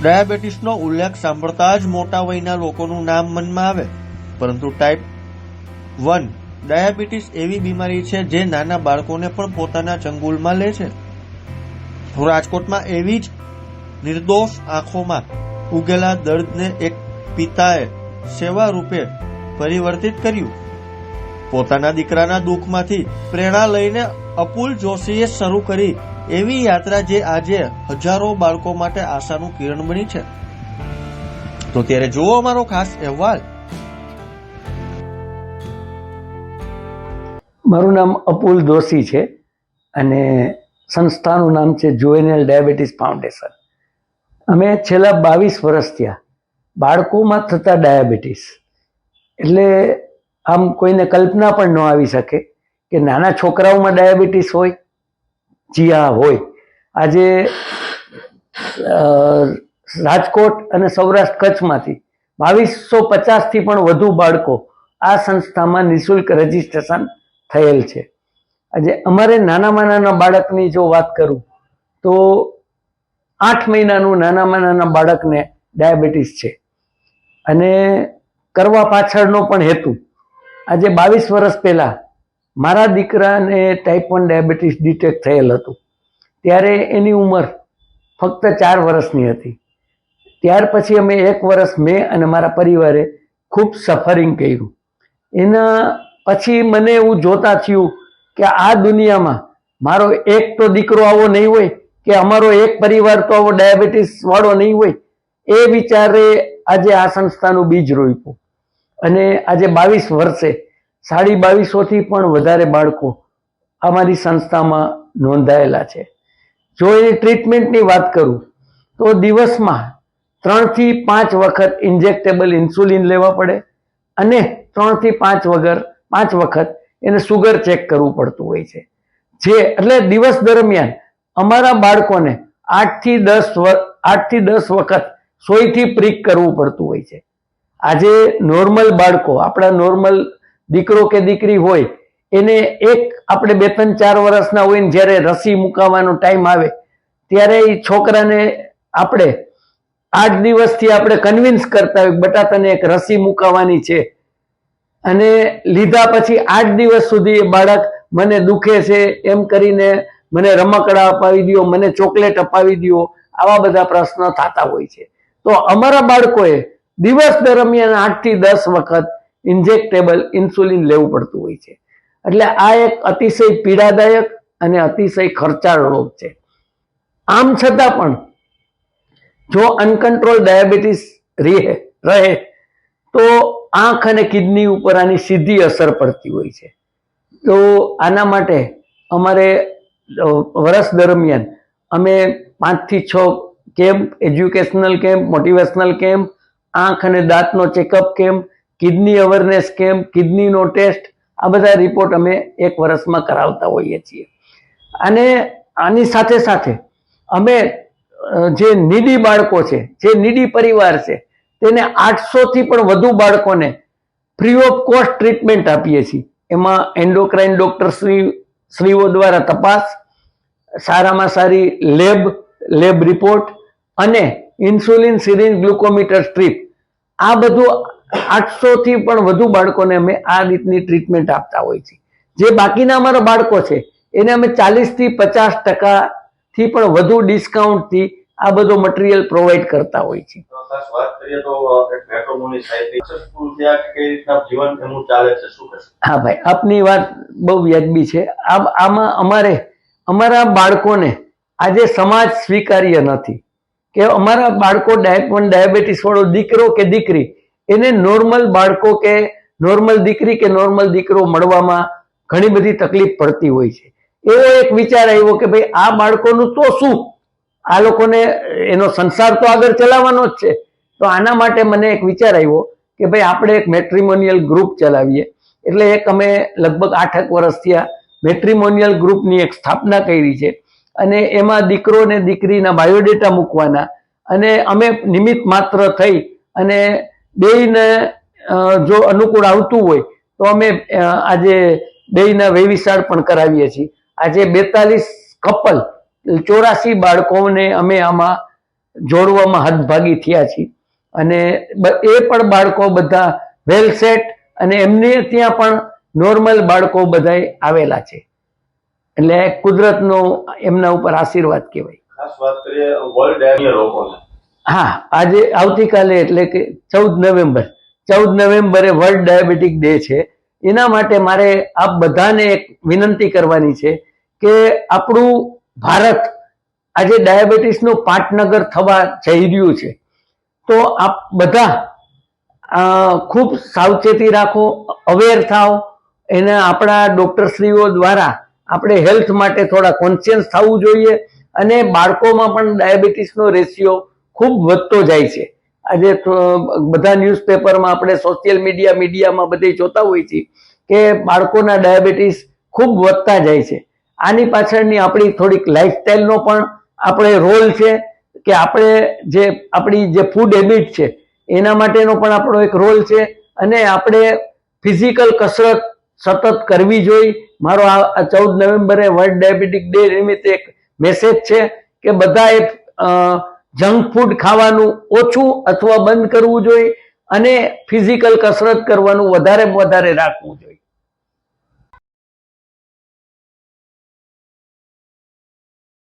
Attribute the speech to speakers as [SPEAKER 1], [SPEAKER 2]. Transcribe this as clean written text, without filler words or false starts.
[SPEAKER 1] ડાયાબિટીસનો ઉલ્લેખ સાંભળતા જ મોટા વયના લોકોનું નામ મનમાં આવે, પરંતુ ટાઈપ 1 ડાયાબિટીસ એવી બીમારી છે જે નાના બાળકોને પણ પોતાના ચંગુલમાં લે છે. રાજકોટમાં એવી જ નિર્દોષ આંખોમાં ઉગેલા દર્દને એક પિતાએ સેવા રૂપે પરિવર્તિત કર્યું. પોતાના દીકરાના દુઃખમાંથી પ્રેરણા લઈને અપુલ જોશીએ શરૂ કરી એવી યાત્રા જે આજે હજારો બાળકો માટે આશાનું કિરણ બની છે. તો ત્યારે જુઓ અમારો ખાસ અહેવાલ.
[SPEAKER 2] મારું નામ અપુલ જોશી છે અને સંસ્થાનું નામ છે જુવેનિયલ ડાયાબિટીસ ફાઉન્ડેશન. અમે છેલ્લા 22 વર્ષ થયા બાળકોમાં થતા ડાયાબિટીસ એટલે આમ કોઈને કલ્પના પણ ન આવી શકે કે નાના છોકરાઓમાં ડાયાબિટીસ હોય. જી હા, હોય. આજે રાજકોટ અને સૌરાષ્ટ્ર કચ્છમાંથી 2250થી પણ વધુ બાળકો આ સંસ્થામાં નિઃશુલ્ક રજીસ્ટ્રેશન થયેલ છે. આજે અમારે નાનામાં નાના બાળકની જો વાત કરું તો 8 મહિનાનું નાનામાં નાના બાળકને ડાયાબિટીસ છે અને કરવા પાછળનો પણ હેતુ, આજે 22 વર્ષ પહેલા મારા દીકરાને ટાઈપ 1 ડાયાબિટીસ ડિટેક્ટ થયેલ હતું. ત્યારે એની ઉંમર ફક્ત 4 વર્ષની હતી. ત્યાર પછી અમે 1 વર્ષ મેં અને મારા પરિવારે ખૂબ સફરિંગ કર્યું. એના પછી મને એવું જોતા થયું કે આ દુનિયામાં મારો એક તો દીકરો આવો નહીં હોય કે અમારો એક પરિવાર તો આવો ડાયાબિટીસ વાળો નહીં હોય. એ વિચારે આજે આ સંસ્થાનું બીજ રોપ્યું અને આજે 22 વર્ષે 2250થી પણ વધારે બાળકો અમારી સંસ્થામાં નોંધાયેલા છે. જો એની ટ્રીટમેન્ટની વાત કરું તો દિવસમાં 3 થી 5 વખત ઇન્જેક્ટેબલ ઇન્સ્યુલિન લેવા પડે અને 3 થી 5 વખત એને સુગર ચેક કરવું પડતું હોય છે. જે એટલે દિવસ દરમિયાન અમારા બાળકોને 8 થી 10 વખત સોયથી પ્રિક કરવું પડતું હોય છે. આજે નોર્મલ બાળકો, આપણા નોર્મલ દીકરો કે દીકરી હોય એને આપણે 2-3-4 વર્ષના હોય ને જ્યારે રસી મુકાવવાનો ટાઈમ આવે ત્યારે એ છોકરાને આપણે 8 દિવસથી આપણે કન્વિન્સ કરતા હોય બટા તને એક રસી મુકાવવાની છે અને લીધા પછી 8 દિવસ સુધી એ બાળક મને દુખે છે એમ કરીને મને રમકડા અપાવી દો, મને ચોકલેટ અપાવી દો, આવા બધા પ્રશ્નો થતા હોય છે. તો અમારા બાળકોએ દિવસ દરમિયાન 8 થી 10 વખત ઇન્જેક્ટેબલ ઇન્સ્યુલિન લેવું પડતું હોય છે. એટલે આ એક અતિશય પીડાદાયક અને અતિશય ખર્ચાળ રોગ છે. આમ છતાં પણ જો અનકન્ટ્રોલ ડાયાબિટીસ રહે તો આંખ અને કિડની ઉપર આની સીધી અસર પડતી હોય છે. તો આના માટે અમારે વર્ષ દરમિયાન અમે 5 થી 6 camp, educational camp, motivational camp, આંખ અને દાંતનો checkup camp, kidney awareness camp, કિડનીનો ટેસ્ટ, આ બધા રિપોર્ટ અમે 1 વર્ષમાં કરાવતા હોઈએ છીએ. અને આની સાથે સાથે અમે જે નીડી બાળકો છે, જે નીડી પરિવાર છે, તેને 800થી પણ વધુ બાળકોને ફ્રી ઓફ કોસ્ટ ટ્રીટમેન્ટ આપીએ છીએ. એમાં એન્ડોક્રાઇન ડોક્ટર શ્રીઓ દ્વારા તપાસ, સારામાં સારી લેબ રિપોર્ટ અને ઇન્સ્યુલિન સિરિંજ ગ્લુકોમીટર સ્ટ્રીપ, આ બધું 800થી પણ વધુ બાળકોને અમે આ રીતની ટ્રીટમેન્ટ આપતા હોય છે. જે બાકીના અમારા બાળકો છે એને અમે 40થી 50% પણ વધુ ડિસ્કાઉન્ટથી આ બધો મટીરિયલ પ્રોવાઈડ કરતા હોય છે. હા ભાઈ, આપની વાત બહુ વ્યાજબી છે. આમાં અમારા બાળકોને આજે સમાજ સ્વીકાર્ય નથી કે અમારા બાળકો ટાઈપ 1 ડાયાબિટીસ વાળો દીકરો કે દીકરી એને નોર્મલ બાળકો કે નોર્મલ દીકરી કે નોર્મલ દીકરો મળવામાં ઘણી બધી તકલીફ પડતી હોય છે. એવો એક વિચાર આવ્યો કે ભાઈ આ બાળકોનું તો શું, આ લોકોને એનો સંસાર તો આગળ ચલાવવાનો જ છે. તો આના માટે મને એક વિચાર આવ્યો કે ભાઈ આપણે એક મેટ્રિમોનિયલ ગ્રુપ ચલાવીએ. એટલે અમે લગભગ 8 વર્ષથી આ મેટ્રિમોનિયલ ગ્રુપની એક સ્થાપના કરી છે અને એમાં દીકરો ને દીકરીના બાયોડેટા મૂકવાના અને અમે નિમિત્ત માત્ર થઈ અને બેયને જો અનુકૂળ આવતું હોય તો અમે આજે બેયના વેવિશાળ પણ કરાવીએ છીએ. આજે 42 કપલ 84 બાળકોને અમે આમાં જોડવામાં હાથભાગી થયા છીએ અને એ પણ બાળકો બધા વેલ સેટ અને એમને ત્યાં પણ નોર્મલ બાળકો બધા આવેલા છે. એટલે કુદરતનો એમના ઉપર આશીર્વાદ કહેવાય.
[SPEAKER 3] ખાસ વાત કરીએ વર્લ્ડ ડાયાબિટીસ લોકોને.
[SPEAKER 2] હા, આજે આવતીકાલે એટલે કે 14 નવેમ્બરે વર્લ્ડ ડાયાબિટીક ડે છે. એના માટે મારે આપ બધાને એક વિનંતી કરવાની છે કે આપણું ભારત આજે ડાયાબિટીસનું પાટનગર થવા જઈ રહ્યું છે. તો આપ બધા ખૂબ સાવચેતી રાખો, અવેર થાઓ. એને આપણા ડોક્ટરશ્રીઓ દ્વારા આપણે હેલ્થ માટે થોડા કોન્શિયસ થવું જોઈએ અને બાળકોમાં પણ ડાયાબિટીસનો રેશિયો ખૂબ વધતો જાય છે. આજે બધા ન્યૂઝપેપરમાં આપણે સોશિયલ મીડિયામાં બધે જોતા હોઈએ છીએ કે બાળકોના ડાયાબિટીસ ખૂબ વધતા જાય છે. આની પાછળની આપણી થોડીક લાઈફસ્ટાઈલનો પણ આપણે રોલ છે કે આપણે આપણી જે ફૂડ હેબિટ છે એના માટેનો પણ આપણો એક રોલ છે અને આપણે ફિઝિકલ કસરત સતત કરવી જોઈએ. મારો આ 14 નવેમ્બરે વર્લ્ડ ડાયાબિટીક ડે નિમિત્તે એક મેસેજ છે કે બધાએ જંક ફૂડ ખાવાનું ઓછું અથવા બંધ કરવું જોઈએ અને ફિઝિકલ કસરત કરવાનું વધારે રાખવું જોઈએ.